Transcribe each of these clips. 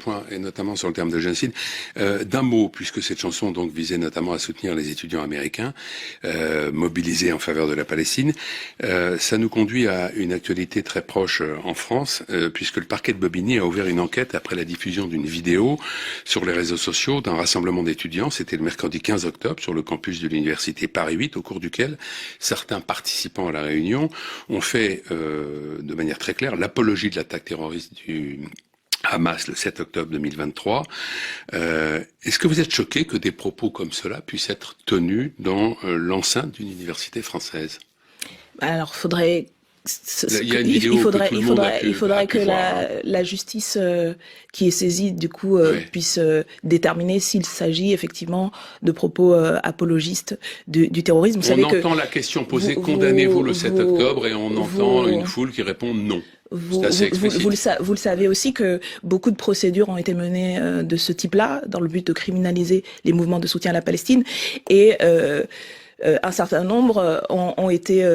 point, et notamment sur le terme de génocide. D'un mot, puisque cette chanson donc visait notamment à soutenir les étudiants américains mobilisés en faveur de la Palestine, ça nous conduit à une actualité très proche en France, puisque le parquet de Bobigny a ouvert une enquête après la diffusion d'une vidéo sur les réseaux sociaux d'un rassemblement d'étudiants. C'était le mercredi 15 octobre sur le campus de l'université Paris 8, au cours duquel certains participants à la réunion ont fait de manière très claire l'apologie de l'attaque terroriste du Hamas le 7 octobre 2023. Est-ce que vous êtes choqué que des propos comme cela puissent être tenus dans l'enceinte d'une université française? Alors, faudrait il y a une vidéo il faudrait que la justice qui est saisie du coup puisse déterminer s'il s'agit effectivement de propos apologistes du terrorisme. On entend la question posée, condamnez-vous le 7 octobre, et on entend une foule qui répond non. Vous le savez aussi que beaucoup de procédures ont été menées de ce type-là dans le but de criminaliser les mouvements de soutien à la Palestine, et un certain nombre ont été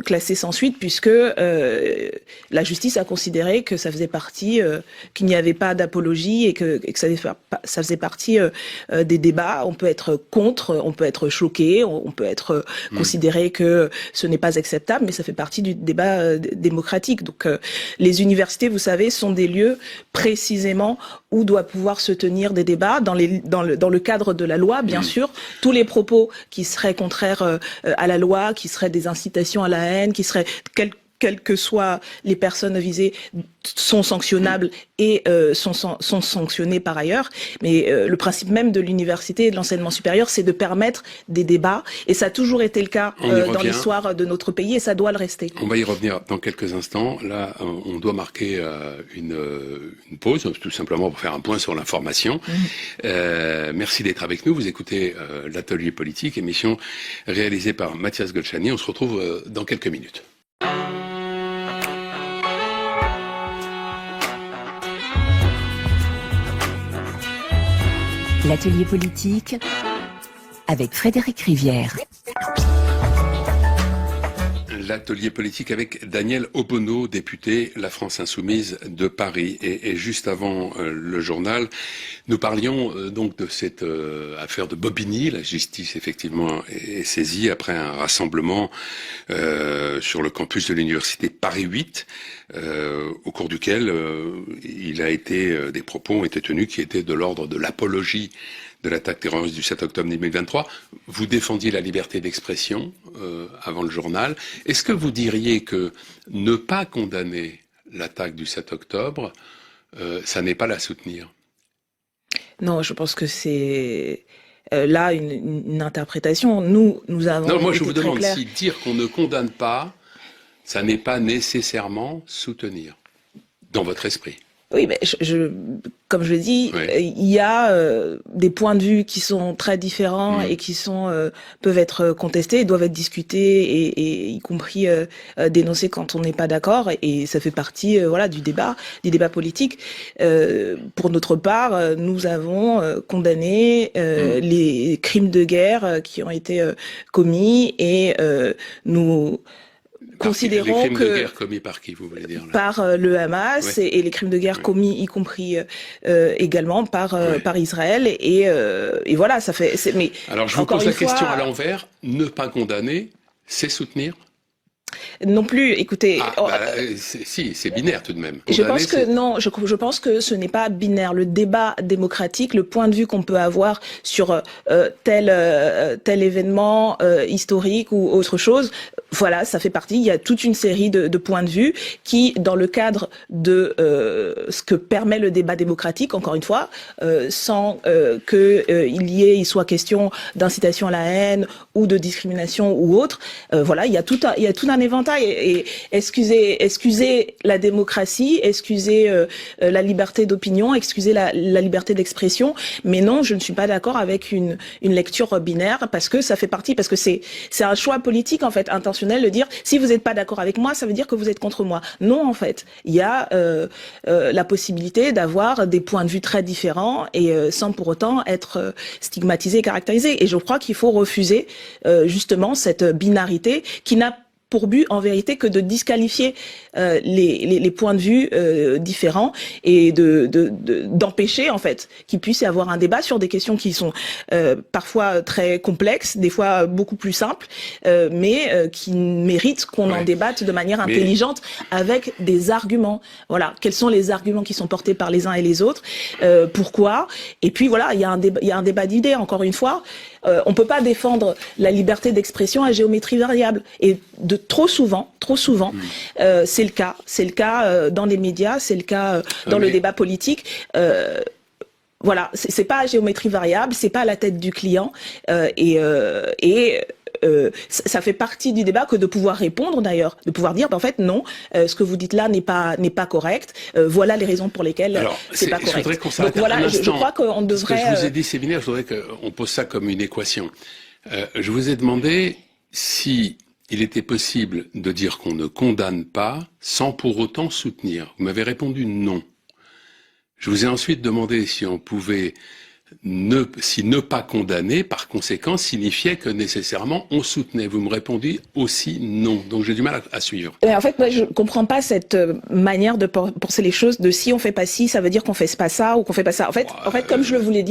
classés sans suite, puisque la justice a considéré que ça faisait partie, qu'il n'y avait pas d'apologie, et que ça faisait partie des débats. On peut être contre, on peut être choqué, on peut être considéré que ce n'est pas acceptable, mais ça fait partie du débat démocratique. Donc les universités, vous savez, sont des lieux précisément où doit pouvoir se tenir des débats dans le cadre de la loi, bien sûr. Tous les propos qui seraient contraires à la loi, qui seraient des incitations à la haine, qui seraient quelles que soient les personnes visées, sont sanctionnables et sont sanctionnés par ailleurs. Mais le principe même de l'université et de l'enseignement supérieur, c'est de permettre des débats. Et ça a toujours été le cas dans l'histoire de notre pays, et ça doit le rester. On va y revenir dans quelques instants. Là, on doit marquer une pause, tout simplement pour faire un point sur l'information. Merci d'être avec nous. Vous écoutez l'Atelier politique, émission réalisée par Mathias Golchani. On se retrouve dans quelques minutes. L'Atelier politique avec Frédéric Rivière. L'Atelier politique avec Daniel Obono, député La France Insoumise de Paris. Et juste avant le journal, nous parlions donc de cette affaire de Bobigny. La justice, effectivement, est saisie après un rassemblement sur le campus de l'université Paris 8, au cours duquel des propos ont été tenus qui étaient de l'ordre de l'apologie de l'attaque terroriste du 7 octobre 2023. Vous défendiez la liberté d'expression avant le journal. Est-ce que vous diriez que ne pas condamner l'attaque du 7 octobre, ça n'est pas la soutenir? Non, je pense que c'est là une interprétation. Nous avons. Non, moi je été vous très demande clairs. si dire qu'on ne condamne pas, ça n'est pas nécessairement soutenir, dans votre esprit. Oui, mais comme je le dis, il y a des points de vue qui sont très différents et qui peuvent être contestés, et doivent être discutés et y compris dénoncés quand on n'est pas d'accord. Et ça fait partie, du débat politique. Pour notre part, nous avons condamné les crimes de guerre qui ont été commis, et nous considérons les crimes de guerre commis par qui, vous voulez dire là? Par le Hamas, et les crimes de guerre commis, y compris également par Israël, et voilà, ça fait. Mais alors je vous pose la question à l'envers. Ne pas condamner, c'est soutenir? Non plus, écoutez. Si, c'est binaire tout de même. Je pense que non, je pense que ce n'est pas binaire. Le débat démocratique, le point de vue qu'on peut avoir sur tel événement historique ou autre chose, voilà, ça fait partie. Il y a toute une série de points de vue qui, dans le cadre de ce que permet le débat démocratique, encore une fois, sans il soit question d'incitation à la haine ou de discrimination ou autre, voilà, il y a tout un éventail, et excusez la démocratie, excusez la liberté d'opinion, excusez la liberté d'expression, mais non, je ne suis pas d'accord avec une lecture binaire, parce que ça fait partie, parce que c'est un choix politique en fait intentionnel de dire si vous n'êtes pas d'accord avec moi, ça veut dire que vous êtes contre moi. Non, en fait, il y a la possibilité d'avoir des points de vue très différents et sans pour autant être stigmatisé et caractérisé. Et je crois qu'il faut refuser justement cette binarité qui n'a pour but en vérité que de disqualifier les points de vue différents et d'empêcher en fait qu'il puisse y avoir un débat sur des questions qui sont parfois très complexes, des fois beaucoup plus simples, mais qui méritent qu'on en débatte de manière intelligente avec des arguments. Voilà, quels sont les arguments qui sont portés par les uns et les autres, pourquoi, et puis voilà, il y a un débat d'idées, encore une fois. On peut pas défendre la liberté d'expression à géométrie variable, et trop souvent, c'est le cas. C'est le cas dans les médias, c'est le cas dans le débat politique. Voilà, c'est pas à géométrie variable, c'est pas à la tête du client, ça fait partie du débat que de pouvoir répondre d'ailleurs, de pouvoir dire en fait non, ce que vous dites là n'est pas correct. Voilà les raisons pour lesquelles c'est pas correct. Donc voilà, je crois qu'on devrait. Ce que je vous ai dit, Séminaire, je voudrais qu'on pose ça comme une équation. Je vous ai demandé si il était possible de dire qu'on ne condamne pas sans pour autant soutenir. Vous m'avez répondu non. Je vous ai ensuite demandé si on pouvait ne pas condamner, par conséquent, signifiait que nécessairement on soutenait. Vous me répondez aussi non. Donc j'ai du mal à suivre. En fait, moi, je comprends pas cette manière de penser les choses, de si on fait pas ci, ça veut dire qu'on fait pas ça ou qu'on fait pas ça. En fait, comme je vous l'ai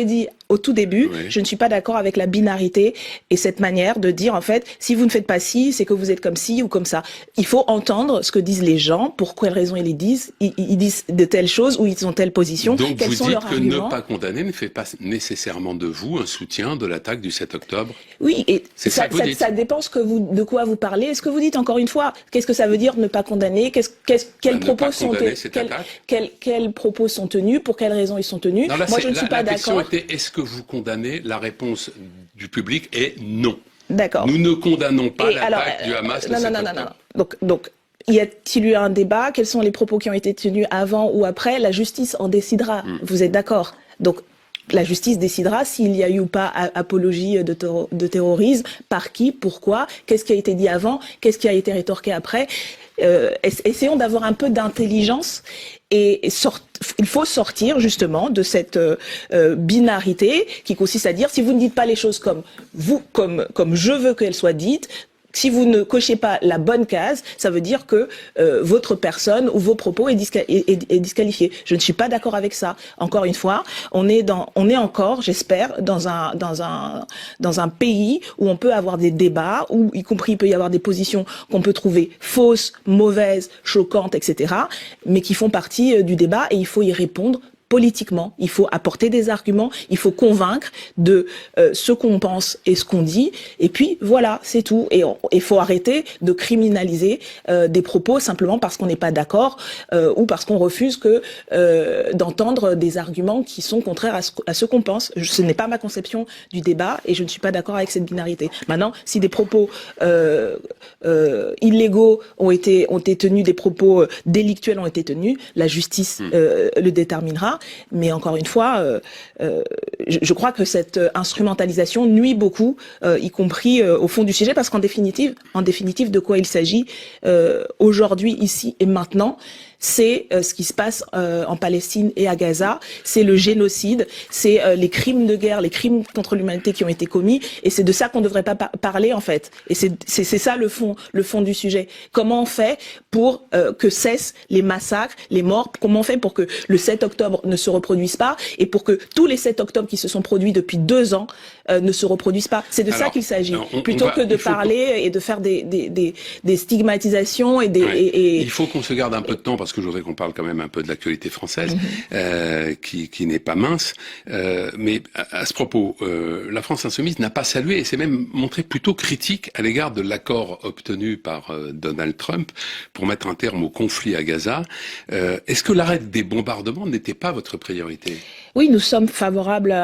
dit au tout début, je ne suis pas d'accord avec la binarité et cette manière de dire en fait, si vous ne faites pas ci, c'est que vous êtes comme ci ou comme ça. Il faut entendre ce que disent les gens, pour quelles raisons ils les disent. Ils disent de telles choses ou ils ont telle position. Donc quels vous sont dites leurs que arguments. Ne pas condamner ne fait pas nécessairement de vous un soutien de l'attaque du 7 octobre. Oui, et ça dépend de quoi vous parlez. Est-ce que vous dites encore une fois, qu'est-ce que ça veut dire ne pas condamner? Quels propos sont tenus? Pour quelles raisons ils sont tenus? Non, là, moi, je ne suis pas d'accord. La question était, est-ce que vous condamnez? La réponse du public est non. D'accord. Nous ne condamnons pas l'attaque du Hamas le 7 octobre. Donc, y a-t-il eu un débat? Quels sont les propos qui ont été tenus avant ou après? La justice en décidera. Vous êtes d'accord? Donc, la justice décidera s'il y a eu ou pas apologie de terrorisme, par qui, pourquoi, qu'est-ce qui a été dit avant, qu'est-ce qui a été rétorqué après. Essayons d'avoir un peu d'intelligence et il faut sortir justement de cette binarité qui consiste à dire si vous ne dites pas les choses comme je veux qu'elles soient dites, si vous ne cochez pas la bonne case, ça veut dire que votre personne ou vos propos est disqualifié. Je ne suis pas d'accord avec ça. Encore une fois, on est encore, j'espère, dans un pays où on peut avoir des débats, où y compris il peut y avoir des positions qu'on peut trouver fausses, mauvaises, choquantes, etc., mais qui font partie du débat et il faut y répondre politiquement. Il faut apporter des arguments, il faut convaincre de ce qu'on pense et ce qu'on dit, et puis voilà, c'est tout. Et il faut arrêter de criminaliser des propos simplement parce qu'on n'est pas d'accord ou parce qu'on refuse d'entendre des arguments qui sont contraires à ce qu'on pense. Ce n'est pas ma conception du débat et je ne suis pas d'accord avec cette binarité. Maintenant, si des propos illégaux ont été tenus, des propos délictuels ont été tenus, la justice le déterminera. Mais encore une fois, je crois que cette instrumentalisation nuit beaucoup, y compris au fond du sujet, parce qu'en définitive, de quoi il s'agit aujourd'hui, ici et maintenant, c'est ce qui se passe en Palestine et à Gaza, c'est le génocide, c'est les crimes de guerre, les crimes contre l'humanité qui ont été commis, et c'est de ça qu'on ne devrait pas parler en fait. Et c'est ça le fond du sujet. Comment on fait pour que cessent les massacres, les morts? Comment on fait pour que le 7 octobre ne se reproduise pas et pour que tous les 7 octobre qui se sont produits depuis 2 ans ne se reproduisent pas? C'est de ça qu'il s'agit, plutôt que de parler et de faire des stigmatisations et il faut qu'on se garde un peu de temps parce que je voudrais qu'on parle quand même un peu de l'actualité française, qui n'est pas mince. Mais à ce propos, la France insoumise n'a pas salué et s'est même montrée plutôt critique à l'égard de l'accord obtenu par Donald Trump pour mettre un terme au conflit à Gaza. Est-ce que l'arrêt des bombardements n'était pas votre priorité? Oui, nous sommes favorables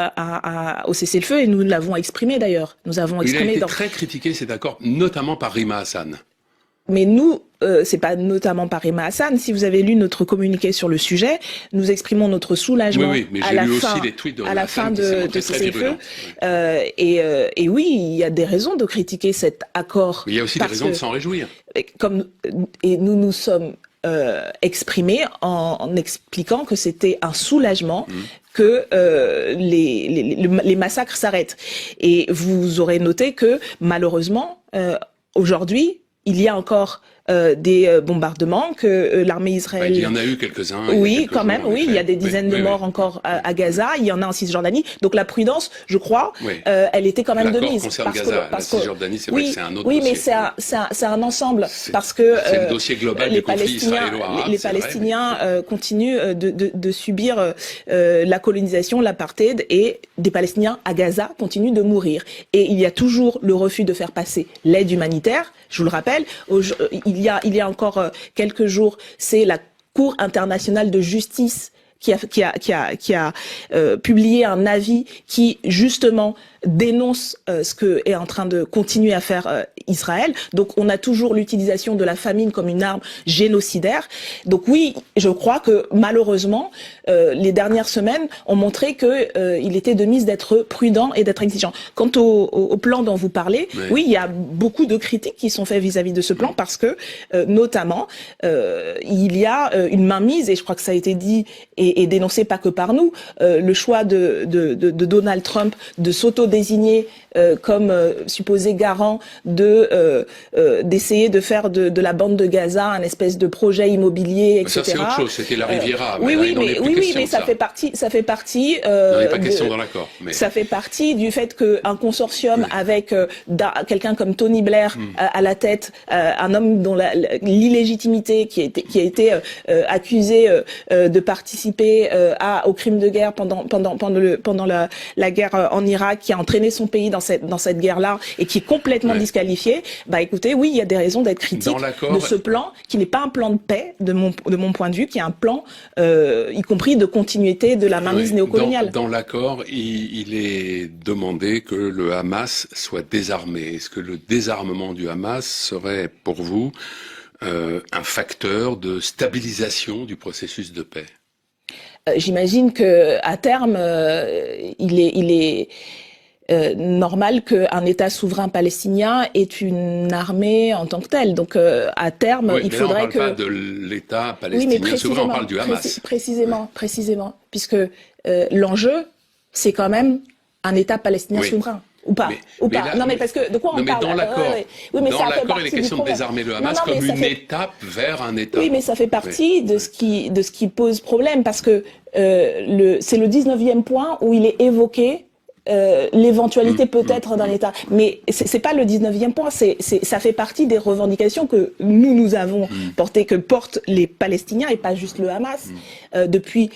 au cessez-le-feu et nous l'avons exprimé d'ailleurs. Nous avons exprimé. Il a été très critiqué cet accord, notamment par Rima Hassan. Mais nous, c'est pas notamment par Rima Hassan. Si vous avez lu notre communiqué sur le sujet, nous exprimons notre soulagement à la fin de cessez-le-feu. Et oui, il y a des raisons de critiquer cet accord. Mais il y a aussi des raisons de s'en réjouir. Et nous nous sommes exprimés en expliquant que c'était un soulagement que les massacres s'arrêtent. Et vous aurez noté que malheureusement, aujourd'hui, il y a encore des bombardements, que l'armée israélienne... Il y en a eu quelques-uns. Oui, quand même, oui. Il y a des dizaines de morts encore à Gaza. Il y en a en Cisjordanie. Donc la prudence, je crois, elle était quand même de mise. Concerne Gaza. La Cisjordanie, c'est vrai que c'est un autre dossier. Oui, mais c'est un ensemble. Parce que c'est le dossier global du conflit israélo-arabe. Les Palestiniens continuent de subir la colonisation, l'apartheid, et des Palestiniens à Gaza continuent de mourir. Et il y a toujours le refus de faire passer l'aide humanitaire. Je vous le rappelle, il y a encore quelques jours, c'est la Cour internationale de justice qui a publié un avis qui justement dénonce ce que est en train de continuer à faire Israël. Donc on a toujours l'utilisation de la famine comme une arme génocidaire. Donc oui, je crois que malheureusement les dernières semaines ont montré que il était de mise d'être prudent et d'être exigeant. Quant au plan dont vous parlez, oui, il y a beaucoup de critiques qui sont faites vis-à-vis de ce plan parce que notamment il y a une mainmise, et je crois que ça a été dit et dénoncé pas que par nous, le choix de Donald Trump de s'auto-désigner comme supposé garant d'essayer de faire de la bande de Gaza un espèce de projet immobilier, etc. Ça c'est autre chose, c'était la Riviera. Oui, mais ça fait partie. Il n'en est pas question dans l'accord. Mais... Ça fait partie du fait qu'un consortium avec quelqu'un comme Tony Blair à la tête, un homme dont l'illégitimité qui a été accusé de participer au crime de guerre pendant la guerre en Irak, qui a entraîné son pays dans cette guerre-là et qui est complètement disqualifié. Bah écoutez, oui, il y a des raisons d'être critique de ce plan, qui n'est pas un plan de paix de mon point de vue, qui est un plan y compris de continuité de la mainmise néocoloniale. Dans l'accord, il est demandé que le Hamas soit désarmé. Est-ce que le désarmement du Hamas serait pour vous un facteur de stabilisation du processus de paix? J'imagine que à terme, il est normal qu'un État souverain palestinien ait une armée en tant que telle. Donc à terme, il faudrait que... on ne parle pas de l'État palestinien souverain, on parle du Hamas. Précisément, puisque l'enjeu, c'est quand même un État palestinien souverain. Ou pas, non mais parce que de quoi on parle? Dans l'accord, il est question de désarmer le Hamas comme une étape vers un État. Oui, mais ça fait partie de ce qui pose problème, parce que c'est le 19e point où il est évoqué l'éventualité peut-être d'un État. Mais c'est pas le 19e point, ça fait partie des revendications que nous avons portées, que portent les Palestiniens et pas juste le Hamas depuis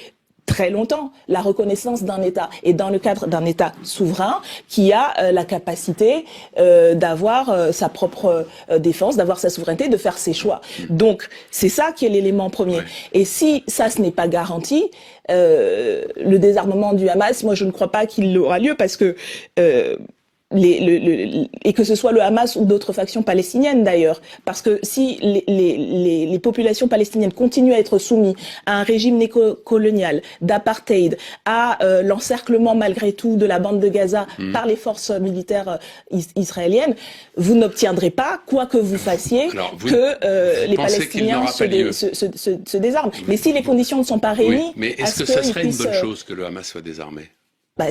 très longtemps, la reconnaissance d'un État, et dans le cadre d'un État souverain qui a la capacité d'avoir sa propre défense, d'avoir sa souveraineté, de faire ses choix. Donc c'est ça qui est l'élément premier. Et si ça, ce n'est pas garanti, le désarmement du Hamas, moi je ne crois pas qu'il aura lieu, parce que et que ce soit le Hamas ou d'autres factions palestiniennes d'ailleurs, parce que si les populations palestiniennes continuent à être soumises à un régime néocolonial, d'apartheid, à l'encerclement malgré tout de la bande de Gaza par les forces militaires israéliennes, vous n'obtiendrez pas, quoi que vous fassiez, que les Palestiniens se désarment. Mais si les conditions ne sont pas réunies... Mais est-ce que ça serait une bonne chose que le Hamas soit désarmé?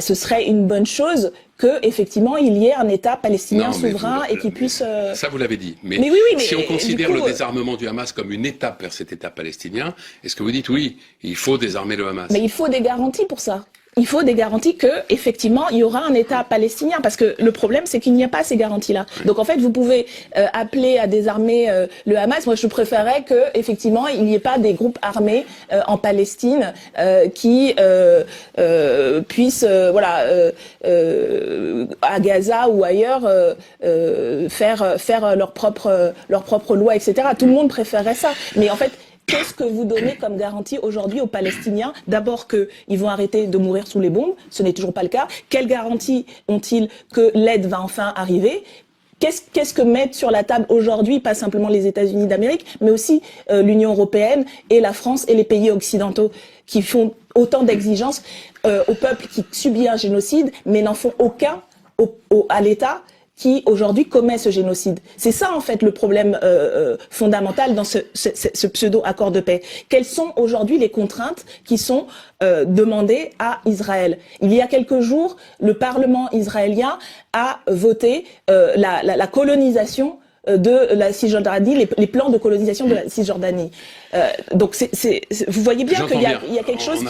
Ce serait une bonne chose que, effectivement, il y ait un État palestinien souverain et qui puisse... Ça, vous l'avez dit. Mais si on considère le désarmement du Hamas comme une étape vers cet État palestinien, est-ce que vous dites oui, il faut désarmer le Hamas? Mais il faut des garanties pour ça. Il faut des garanties que, effectivement, il y aura un État palestinien, parce que le problème, c'est qu'il n'y a pas ces garanties-là. Donc, en fait, vous pouvez appeler à désarmer le Hamas. Moi, je préférerais que, effectivement, il n'y ait pas des groupes armés en Palestine qui puissent, à Gaza ou ailleurs, faire leur propre loi, etc. Tout le monde préférerait ça. Mais en fait, qu'est-ce que vous donnez comme garantie aujourd'hui aux Palestiniens? D'abord qu'ils vont arrêter de mourir sous les bombes, ce n'est toujours pas le cas. Quelle garantie ont-ils que l'aide va enfin arriver? Qu'est-ce que mettent sur la table aujourd'hui, pas simplement les États-Unis d'Amérique, mais aussi l'Union européenne et la France et les pays occidentaux, qui font autant d'exigences au peuple qui subit un génocide, mais n'en font aucun à l'État qui aujourd'hui commet ce génocide. C'est ça en fait le problème fondamental dans ce pseudo-accord de paix. Quelles sont aujourd'hui les contraintes qui sont demandées à Israël? Il y a quelques jours, le Parlement israélien a voté la colonisation de la Cisjordanie, les plans de colonisation de la Cisjordanie. Donc vous voyez bien qu'il y a quelque chose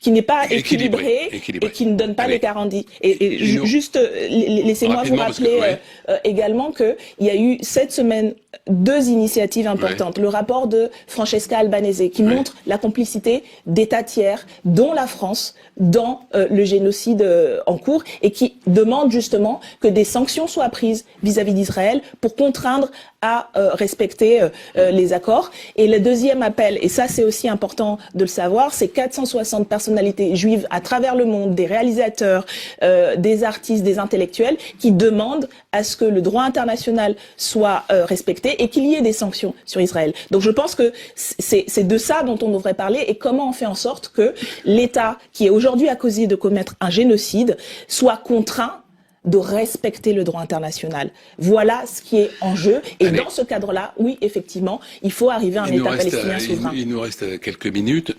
qui n'est pas équilibré et qui ne donne pas les garanties. Et juste, laissez-moi vous rappeler également qu'il y a eu cette semaine 2 initiatives importantes. Le rapport de Francesca Albanese qui montre la complicité d'États tiers, dont la France, dans le génocide en cours, et qui demande justement que des sanctions soient prises vis-à-vis d'Israël pour contraindre à respecter les accords. Et le deuxième appel, et ça c'est aussi important de le savoir, c'est 460 personnalités juives à travers le monde, des réalisateurs, des artistes, des intellectuels, qui demandent à ce que le droit international soit respecté et qu'il y ait des sanctions sur Israël. Donc je pense que c'est de ça dont on devrait parler, et comment on fait en sorte que l'État, qui est aujourd'hui accusé de commettre un génocide, soit contraint de respecter le droit international. Voilà ce qui est en jeu. Et dans ce cadre-là, oui, effectivement, il faut arriver à un État palestinien souverain. Il nous reste quelques minutes.